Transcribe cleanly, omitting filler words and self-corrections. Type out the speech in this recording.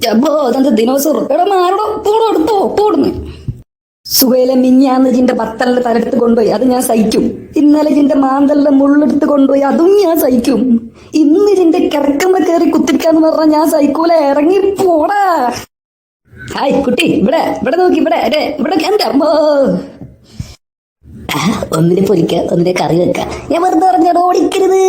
ജബോ അതെന്ത് ദിനോസർ എടാ മാറടോ പോടോ എടുത്തോ പോടുന്നു. സുഖയിലെ മിഞ്ഞാന്ന് ജിന്റെ പത്തലിന്റെ തലടുത്ത് കൊണ്ടുപോയി, അത് ഞാൻ സഹിക്കും. ഇന്നലെ ജിന്റെ മാന്തലിന്റെ മുള്ളെടുത്ത് കൊണ്ടുപോയി, അതും ഞാൻ സഹിക്കും. ഇന്ന് ജിന്റെ കിടക്കുന്ന കയറി കുത്തിരിക്കാന്ന് പറഞ്ഞാൽ ഞാൻ സഹിക്കൂല. ഇറങ്ങി പോടാ. ഹായ് കുട്ടി, ഇവിടെ ഇവിടെ നോക്കി, ഇവിടെ അതെ ഇവിടെ എന്റെ അമ്മ. ഒന്നിനെ പൊരിക്ക, ഒന്നിനെ കറി വെക്ക. ഞാൻ വെറുതെ പറഞ്ഞോട് ഓടിക്കരുത്.